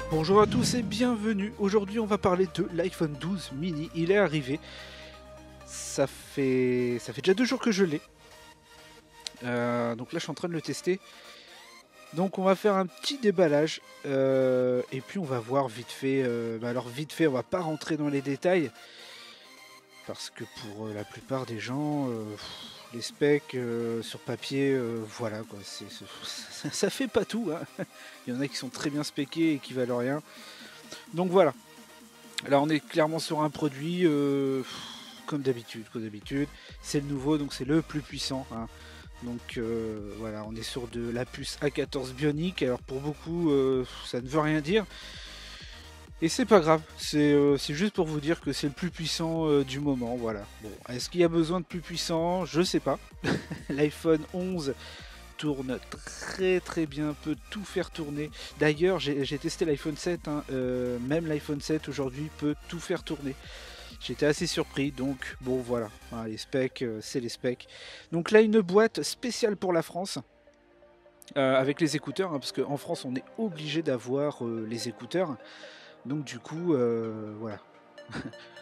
Bonjour à tous et bienvenue. Aujourd'hui, on va parler de l'iPhone 12 mini. Il est arrivé. Ça fait déjà 2 jours que je l'ai. Donc là, je suis en train de le tester. Donc, on va faire un petit déballage. Et puis, on va voir vite fait. Alors, vite fait, on va pas rentrer dans les détails. Parce que pour la plupart des gens, les specs sur papier, voilà quoi. Ça fait pas tout, hein. Il y en a qui sont très bien spéqués et qui valent rien. Donc voilà. Là, on est clairement sur un produit comme d'habitude. C'est le nouveau, donc c'est le plus puissant, hein. Donc voilà, on est sur de la puce A14 Bionic. Alors pour beaucoup, ça ne veut rien dire. Et c'est pas grave, c'est juste pour vous dire que c'est le plus puissant du moment, voilà. Bon, est-ce qu'il y a besoin de plus puissant? Je sais pas. L'iPhone 11 tourne très bien, peut tout faire tourner. D'ailleurs, j'ai testé l'iPhone 7, hein, même l'iPhone 7 aujourd'hui peut tout faire tourner. J'étais assez surpris, donc bon voilà, hein, les specs, c'est les specs. Donc là, une boîte spéciale pour la France, avec les écouteurs, hein, parce qu'en France, on est obligé d'avoir les écouteurs. Donc du coup, voilà,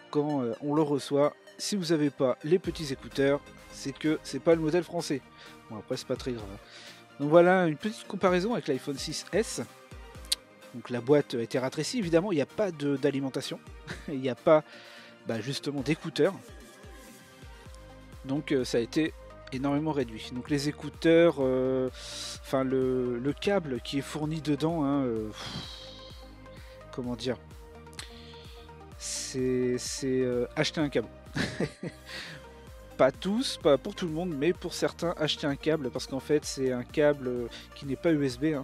quand on le reçoit, si vous n'avez pas les petits écouteurs, c'est que c'est pas le modèle français. Bon après, c'est pas très grave. Donc voilà une petite comparaison avec l'iPhone 6S. Donc la boîte a été rétrécie, évidemment il n'y a pas d'alimentation, il n'y a pas justement d'écouteurs. Donc ça a été énormément réduit. Donc les écouteurs, enfin le câble qui est fourni dedans, hein, comment dire, c'est acheter un câble. Pas tous, pas pour tout le monde, mais pour certains, acheter un câble parce qu'en fait c'est un câble qui n'est pas USB, hein,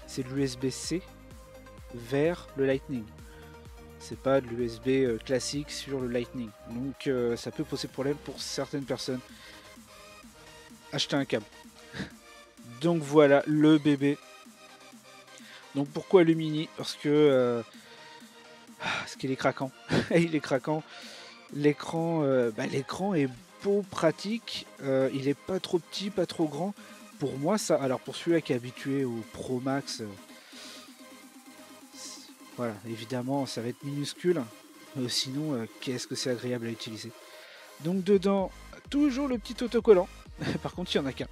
c'est de l'USB-C vers le Lightning. C'est pas de l'USB classique sur le Lightning. Donc ça peut poser problème pour certaines personnes. Acheter un câble. Donc voilà le bébé. Donc pourquoi le mini? Parce qu'il est craquant. Il est craquant. L'écran est beau, pratique. Il est pas trop petit, pas trop grand. Pour moi, ça. Alors pour celui-là qui est habitué au Pro Max, voilà, évidemment, ça va être minuscule. Sinon, qu'est-ce que c'est agréable à utiliser. Donc dedans, toujours le petit autocollant. Par contre, il n'y en a qu'un.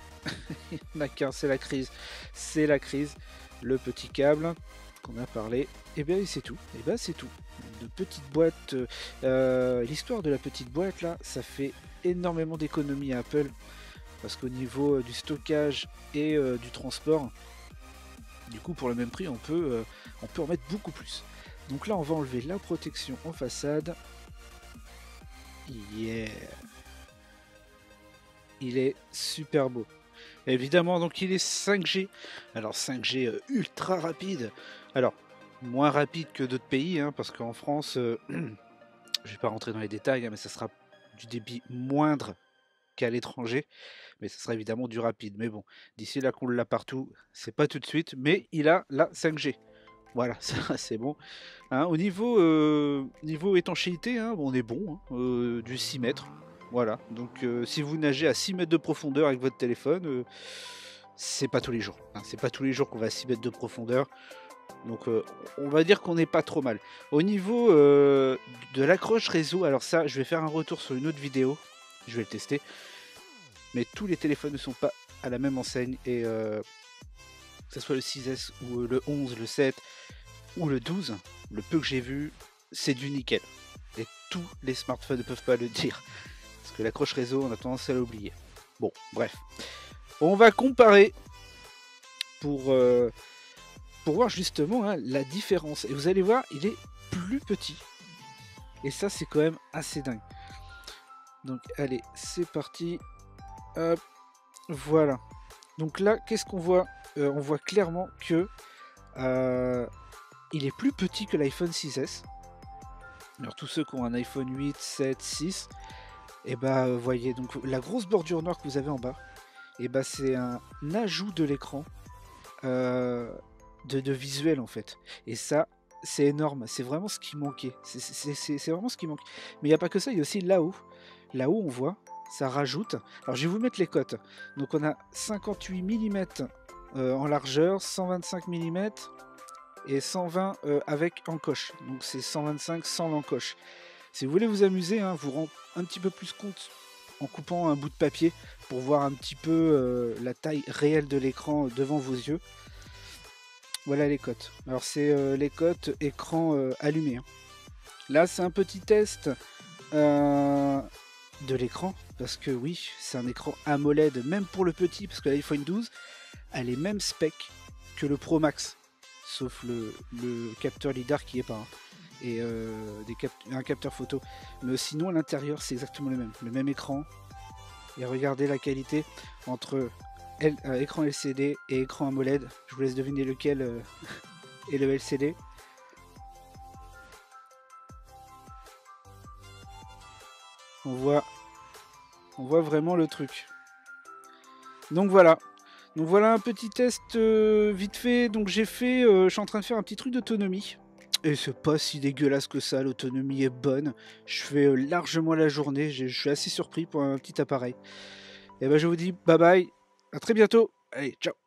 Il n'y en a qu'un, c'est la crise. C'est la crise. Le petit câble qu'on a parlé. Et bien c'est tout. Et ben c'est tout. De petite boîte. L'histoire de la petite boîte là, ça fait énormément d'économies à Apple. Parce qu'au niveau du stockage et du transport, du coup pour le même prix on peut en mettre beaucoup plus. Donc là on va enlever la protection en façade. Yeah. Il est super beau. Évidemment, donc il est 5G. Alors 5G ultra rapide. Alors, moins rapide que d'autres pays, hein, parce qu'en France, je vais pas rentrer dans les détails, hein, mais ça sera du débit moindre qu'à l'étranger. Mais ça sera évidemment du rapide. Mais bon, d'ici là qu'on l'a partout, c'est pas tout de suite. Mais il a la 5G. Voilà, ça c'est bon. Hein, au niveau étanchéité, hein, on est bon, hein, du 6 mètres. Voilà, donc si vous nagez à 6 mètres de profondeur avec votre téléphone, c'est pas tous les jours, hein. C'est pas tous les jours qu'on va à 6 mètres de profondeur. Donc on va dire qu'on n'est pas trop mal. Au niveau de l'accroche réseau, alors ça, je vais faire un retour sur une autre vidéo. Je vais le tester. Mais tous les téléphones ne sont pas à la même enseigne. Et que ce soit le 6S ou le 11, le 7 ou le 12, le peu que j'ai vu, c'est du nickel. Et tous les smartphones ne peuvent pas le dire. Parce que l'accroche réseau, on a tendance à l'oublier. Bon, bref. On va comparer pour, euh, pour voir justement, hein, la différence. Et vous allez voir, il est plus petit. Et ça, c'est quand même assez dingue. Donc, allez, c'est parti. Hop, voilà. Donc là, qu'est-ce qu'on voit? On voit clairement que il est plus petit que l'iPhone 6S. Alors tous ceux qui ont un iPhone 8, 7, 6, et bah voyez, donc la grosse bordure noire que vous avez en bas, et bah c'est un ajout de l'écran de visuel en fait. Et ça, c'est énorme, c'est vraiment ce qui manquait. C'est vraiment ce qui manque. Mais il n'y a pas que ça, il y a aussi là-haut. Là-haut, on voit, ça rajoute. Alors je vais vous mettre les cotes. Donc on a 58 mm en largeur, 125 mm et 120 avec encoche. Donc c'est 125 sans l'encoche. Si vous voulez vous amuser, hein, vous rendre un petit peu plus compte en coupant un bout de papier pour voir un petit peu la taille réelle de l'écran devant vos yeux. Voilà les cotes. Alors c'est les cotes écran allumé. Hein. Là c'est un petit test de l'écran, parce que oui, c'est un écran AMOLED, même pour le petit, parce que l'iPhone 12 a les mêmes specs que le Pro Max, sauf le capteur LiDAR qui est pas. Hein. Et un capteur photo. Mais sinon, à l'intérieur, c'est exactement le même écran. Et regardez la qualité entre écran LCD et écran AMOLED. Je vous laisse deviner lequel est le LCD. On voit vraiment le truc. Donc voilà un petit test vite fait. Donc j'ai fait, je suis en train de faire un petit truc d'autonomie. Et c'est pas si dégueulasse que ça, l'autonomie est bonne. Je fais largement la journée, je suis assez surpris pour un petit appareil. Et ben je vous dis bye bye, à très bientôt. Allez, ciao.